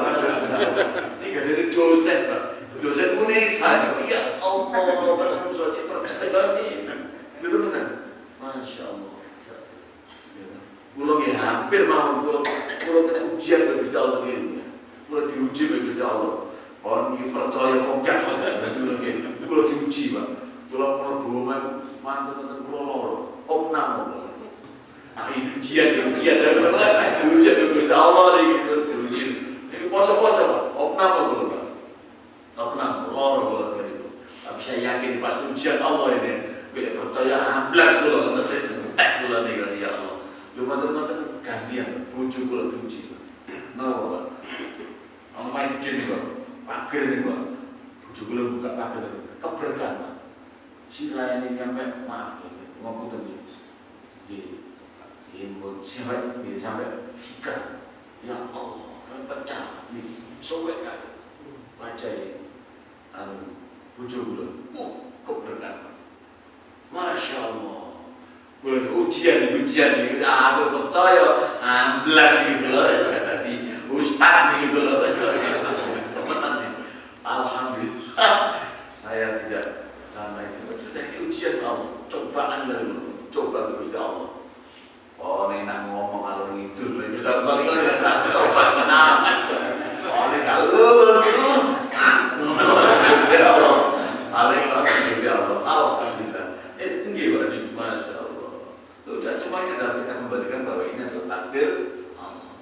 Tiga dari dosen Pak. Dosen Unesa, ya Allah, benar suci percaya ini, betul benar, masya Allah. Pulau yang hampir mau pulau kena ujian bagi Gusti Allah ini, pulau diuji bagi Gusti Allah. Orang ini percaya kongkak, pulau diuji Pak, pulau boma mantu pulau loro, opnam. Nah ini ujian dari mana? Ujian bagi Gusti Allah ini diuji. Jadi poso-poso Pak, opnam pulau Pak. Tak pernah lor itu. Tapi saya yakin pas ujian Allah ini, bila percaya amblas kalau terus tek kalau nih ya Allah. Cuma teman-teman gantian, bujuk kalau diuji. Nah, Pak. Orang main game Pak, pagar nih Pak. Bujuk kalau buka pagar itu, keberkahan Pak. Si lain ini nyampe maaf ngomong tadi di input sampai sikat. Ya Allah, pecah nih, sobek kan, baca ini. Bujuk keberkahan. Masya Allah. Bulan ujian ini, aku percaya, amblas gitu loh, tadi ustaz gitu loh, alhamdulillah, saya tidak sama itu. Sudah ini ujian Allah, cobaan dari coba Gusti Allah. Oh, nenek ngomong kalau itu, Gusti Allah ini coba kenapa? Oh, ini kalau lulus itu. Ya Allah, alhamdulillah, alhamdulillah. Gimana masya Allah. Sudah semuanya dapat kita kembalikan bahwa ini adalah takdir Allah.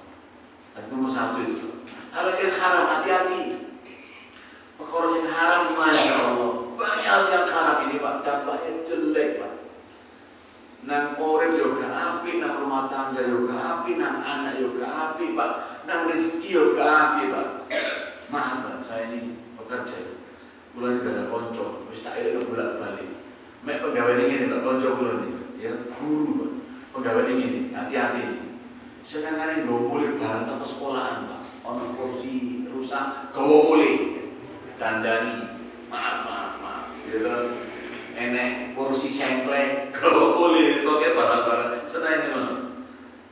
Dan nomor 1 itu, hal yang haram hati-hati. Perkara yang haram masya Allah. Banyak yang haram ini Pak, dampaknya jelek Pak. Nang urip yoga api, nang rumah tangga yoga api, nang anak yoga api Pak, nang rezeki yoga api Pak. Maaf Pak, saya ini bekerja. Bulan ini ada konco, mesti tak ada bolak-balik. Mek pegawai ini tak konco bulan ini, ya guru, pegawai ini hati-hati. Sedangkan ini gak boleh barang atau sekolahan Pak. Ono kursi rusak, gak boleh. Dandani, maaf. Gitu kan, enek kursi sengklek, gak boleh. Sebagai barang-barang, senang ini mana?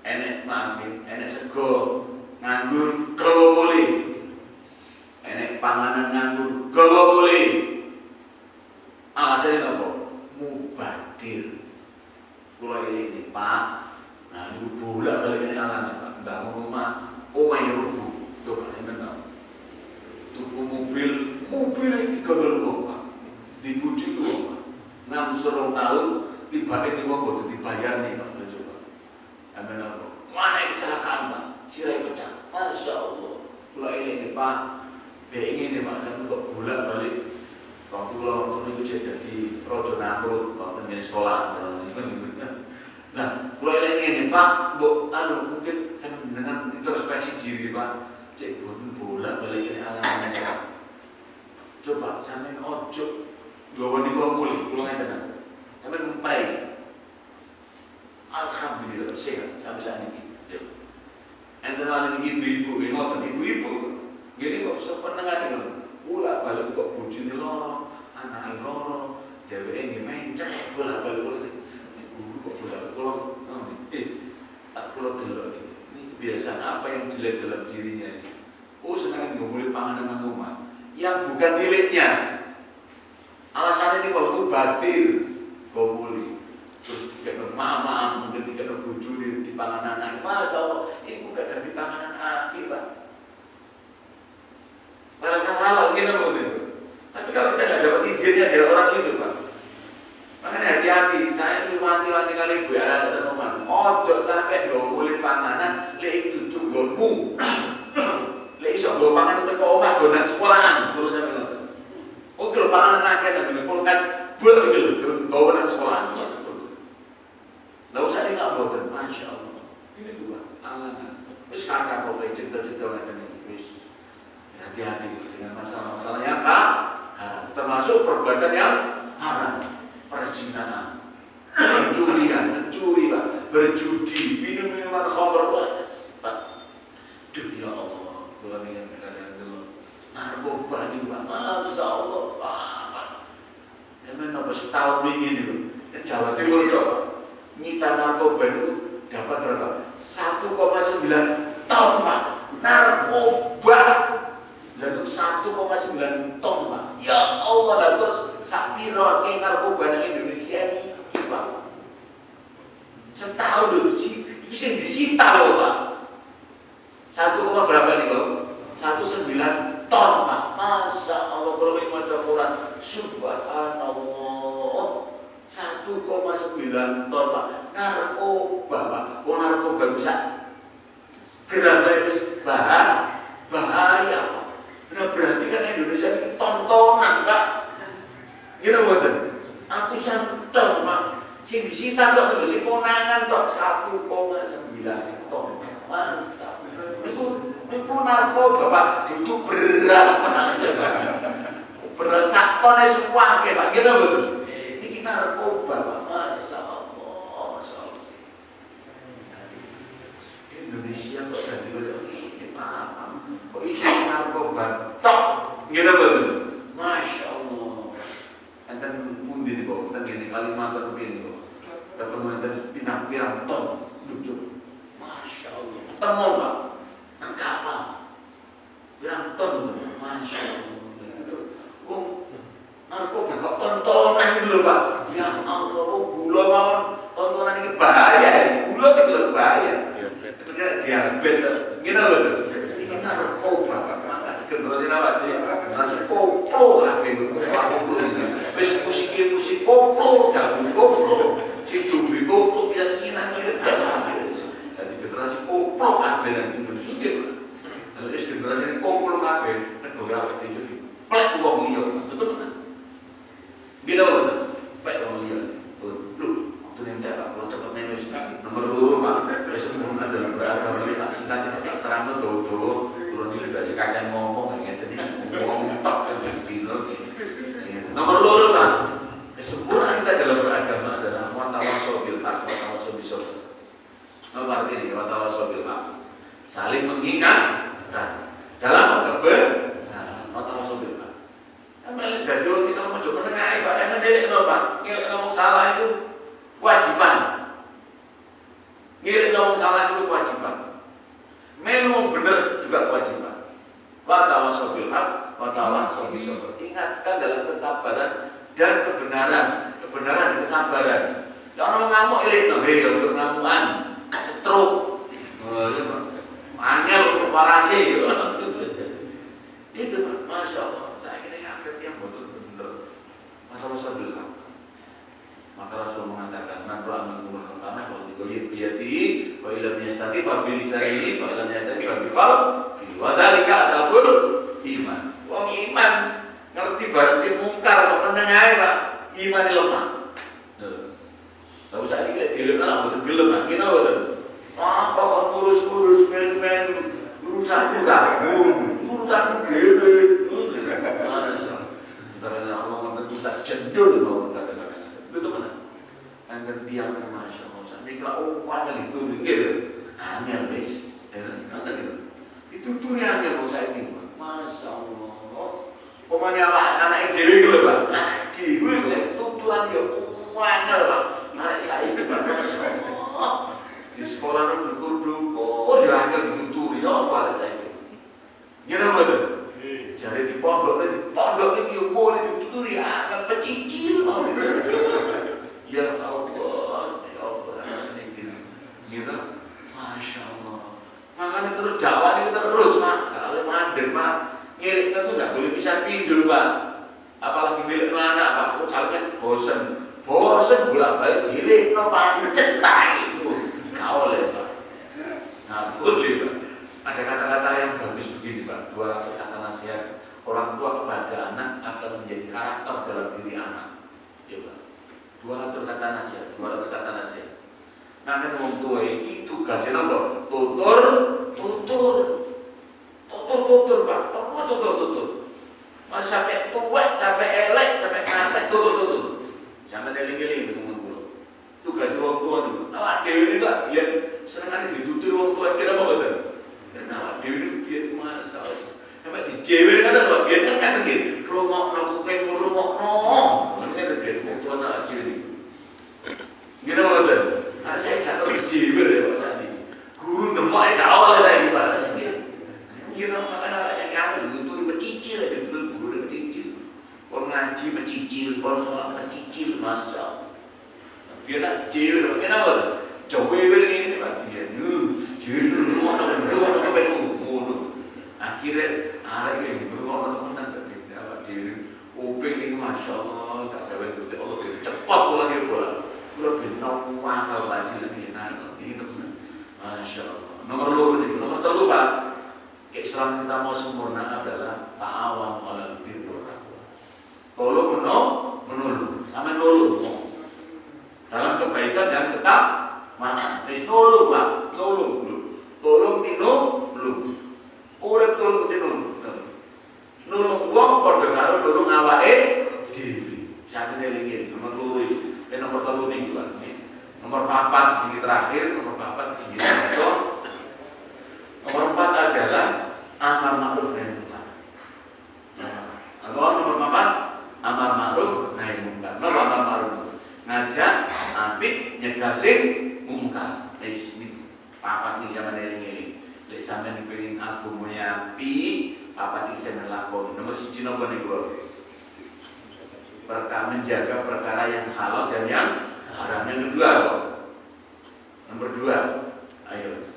Enek maaf nih, enek sego, nganggur, gak boleh. Enek panganan nganggur, gak boleh. Alasannya apa? Mubadir. Kalau ini Pak, nah ini bolak balik ini anak Pak, bangun rumah yang rubuh, coba ini benar. Tuku mobil yang 3 Pak, dipuji Pak. 6 tahun, tiba-tiba di Wonggo dibayar nih Pak, coba. Amin apa? Mana kecelakaan Pak? Sirai pecah, masya Allah. Kalau ini Pak, ini Pak, saya kok bolak balik. Waktu itu jadi rojo nangkrut, waktu di sekolah. Nah, kalau ini Pak, mungkin saya dengan introspeksi diri Pak, cek bola balik ini anak-anak Pak. Coba sampai ojo, gawa di bawah mulai, pulang aja nanti. Sampai mempai. Alhamdulillah sehat sampai saat ini. Enten ini ibu-ibu, ibu-ibu, gini kok sependengar itu. Pula balik kok bujuni loro, anak loro, dewe ini mencet pula balik ibu kok pula apa yang jelek dalam dirinya ini. Oh senang boleh panganan nang rumah yang bukan miliknya. Alasannya ini waktu batil, boleh. Terus dikata mama, mungkin dikata bujuri di panganan anak. Masa Allah, ibu gak ada di panganan api, Pak. Barangkali halal kita boleh. Tapi kalau kita tidak dapat izinnya dari orang itu, Pak. Makanya hati-hati. Saya itu mati-mati kali ibu ya ada teman. Ojo sampai boleh panganan, lek itu golmu. Lek iso go panganan teko omah donan sekolahan, kulo sampe ngoten. Oh kalau panganan akeh nang kulkas, bur gitu, go nang sekolahan. Lalu saya nggak boten, masya Allah. Ini juga alangan. Terus kakak kau cerita-cerita ada nih, wis hati-hati dengan masalah-masalah yang haram, termasuk perbuatan yang haram, perzinahan, pencurian, mencuri, Pak, berjudi, minum minuman khamr, Pak. Duh ya Allah, bukan yang kalian dulu. Narkoba ini, Pak, masya Allah, Pak. Emang apa setahun ini loh, Jawa Timur dong. Nyita narkoba itu dapat berapa? 1,9 ton, Pak. Narkoba. Lalu 1,9 ton, Pak. Ya Allah, lah terus sapiro ke narkoba di Indonesia ini, Pak. Setahun dulu sih, bisa disita loh, Pak. 1, berapa nih, Pak? 1,9 ton, Pak. Masya Allah, kalau ini macam Quran, subhanallah. 1,9 ton, Pak. Narkoba, Pak. Oh, narkoba bisa gerak bahaya, Pak. Nah, berarti kan Indonesia ini tontonan, Pak. Gila betul. Aku santel, Pak. Sing disita kok itu sing konangan tok 1,9 ton. Masa. Itu narkoba, Pak. Itu beras, Pak. Beras sak ton semua, Pak. Gila betul. Narkoba, Pak. Masya Allah, Masya Allah. Indonesia kok jadi kayak ini, Pak. Kok isi narkoba tok, gitu betul. Masya Allah. Enten mundi nih, Pak. Enten gini Kalimantan begini, Pak. Ketemu enten pirang-pirang ton, lucu. Masya Allah. Ketemu, Pak. Nang kapal. Pirang ton, Masya Allah. Narkoba kok tontonan dulu, Pak. Ya Allah, gula mawon tontonan ini bahaya. Gula itu bahaya. Diabetes. Gini loh. Ini narkoba, Pak. Maka generasi awak iki masih koplo lah ben koplo. Wis musik koplo, dalu koplo. Si duwe koplo pian sinan iki. Jadi generasi koplo kabeh nang Indonesia. Lalu generasi koplo kabeh negara iki. Plek wong liya. Betul kan? Gila betul, baik orang lihat. Lu, waktu yang tak kalau cepat menulis nomor 2, Pak. Besok adalah beragama ini tak singkat tak terang tuh turun ini juga si kakek ngomong kayak gitu nih, ngomong tak kayak gitu. Nomor 2, Pak. Kesempurnaan kita dalam beragama adalah watawasaw bil haq, watawasaw bis sabr. Apa arti ini watawasaw bil haq? Saling mengingatkan dalam kebenaran, watawasaw bil haq. Emang jadi orang Islam mau coba nengai, Pak. Emang dia Pak, ngirik ngomong salah itu kewajiban. Ngirik ngomong salah itu kewajiban. Ngomong benar juga kewajiban. Wa tawasaw bil haq, wa tawasaw bis sabr. Ingatkan dalam kesabaran dan kebenaran, kebenaran dan kesabaran. Jangan orang ngamuk ilik, hei, ojo ngamukan, stroke, angel, parasi, itu Pak, Masya Allah. Yang betul-betul masalah sabar. Maka Rasul mengatakan, "Nabra mengubah kemana kalau dikoyir biyadi, wa ilam yastati fa bi lisanihi, wa ilam yastati fa bi qalbi, wa dzalika adabul iman." Wong iman ngerti barang sing mungkar kok meneng ae, Pak. Iman lemah. Lah usah iki dilem lah boten gelem, kena boten. Apa kok ngurus-ngurus melu-melu urusanku urusanku dhewe. Karena Allah menentu tak jendul loh kata-kata itu mana? Angkat diam Masya Allah. Ini kalau panjang itu gitu, angel bes, kata gitu. Itu tuh yang angel saya ini, Masya Allah. Pokoknya anak dewi gitu Pak, anak dewi tuturan dia, angel Pak. Anak saya itu Pak, Masya Allah. Di sekolah berkudu, oh dia angel itu ngaji apa saiki. Ngene lho. Jare di pondok iki yo boleh dituturi akan pecicil mau. Ya Allah, ya Allah niki. Gitu. Masya Allah. Makanya terus dakwah ini terus, Mak. Kalau mandek, Mak. Ngirik itu enggak boleh bisa tidur, Pak. Apalagi milik anak, Pak. Aku misalnya bosen bolak-balik gilik no pancet itu. Enggak oleh, Pak. Nah, boleh, Pak. Ada kata-kata yang bagus begini, Pak. 200 kata nasihat orang tua kepada anak akan menjadi karakter dalam diri anak. Ya, Pak. 200 kata nasihat, 200 kata nasihat. Nah, wong tua iki tugasnya apa? Tutur, Pak. Tutur. Mas sampai tua, sampai elek, sampai kantek, tutur. Jangan eling-eling dengan kula. Tugas wong tua niku. Awak dhewe niku lak biyen senengane ditutur wong tua kira apa boten? Nek awak dhewe niku biyen masalah. Sampai dijewer kan lho biyen kan ngoten nggih. Rungokno kuping ngrungokno. Ngene biyen wong tua nak dhewe niku. Ngene boten? Saya gak tahu dijewer ya Pak Sandi. Guru demok gak oleh saya iki Pak. Kira makanya saya kamu ditutur pecicil aja betul guru pecicil. Orang ngaji pecicil, orang sholat pecicil, masya Allah. Dia nak jewel, kenapa? Jewel ini Pak dia. Jewel rumah pengen. Akhirnya ada yang berumah teman tak apa dia. Uping ini masya Allah tak ada betul Allah cepat pulang dia pulang. Lebih tahu akal baca lagi nak ini masya Allah. Nomor 2 ni, nomor 3 Pak. Islam kita mau sempurna adalah ta'awun 'alal birri wat taqwa. Tolong menolong, sama nolong. Dalam kebaikan dan ketakwaan. Wis nolong, Pak, nolong. Tolong tinolong. Urip tolong tinolong. Nolong wong padha karo nolong awake dhewe. Sakjane iki nomor 2. Nomor 3 ning Pak. Nomor 4 ini terakhir, nomor 4 ini Nomor 4 adalah amar ma'ruf nahi munkar. Nomor 4 amar ma'ruf nahi munkar. Nomor amar ma'ruf ngajak apik nyegasin munkar. Wis iki papat iki zaman eling-eling. Lek sampeyan kepengin agamane apik, papat iki sampeyan lakoni. Nomor 1 napa niku? Menjaga perkara yang halal dan yang haram. Yang kedua, nomor 2. Ayo.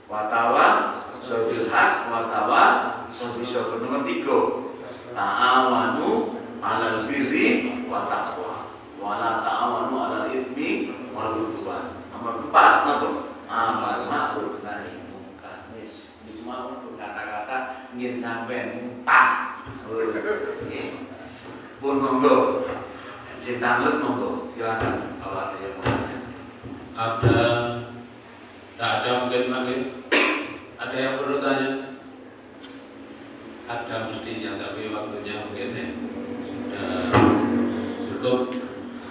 Watawa sobil hak, watawa sobil syukur. Nomor 3, ta'awanu 'alal birri wa taqwa, wala ta'awanu 'alal itsmi wal 'udwan. Nomor 4, napa? Amar ma'ruf nahi munkar. Wis, iki mau kata-kata ngin sampean entah. Pun monggo. Cinta monggo. Silakan kalau ada yang mau tanya. Ada mungkin lagi. Ada yang perlu tanya? Ada mestinya, tapi waktunya mungkin ya sudah cukup.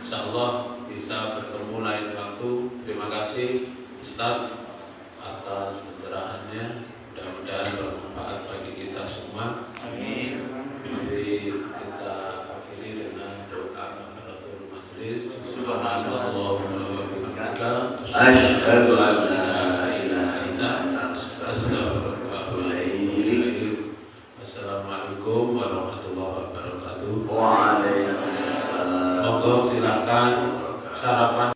Insyaallah bisa bertemu lain waktu. Terima kasih Ustaz atas pencerahannya. Mudah-mudahan bermanfaat bagi kita semua. Amin. Mari kita akhiri dengan doa kafaratul majelis. Subhanallah. Subhanallah wa bihamdihi. Asyhadu an la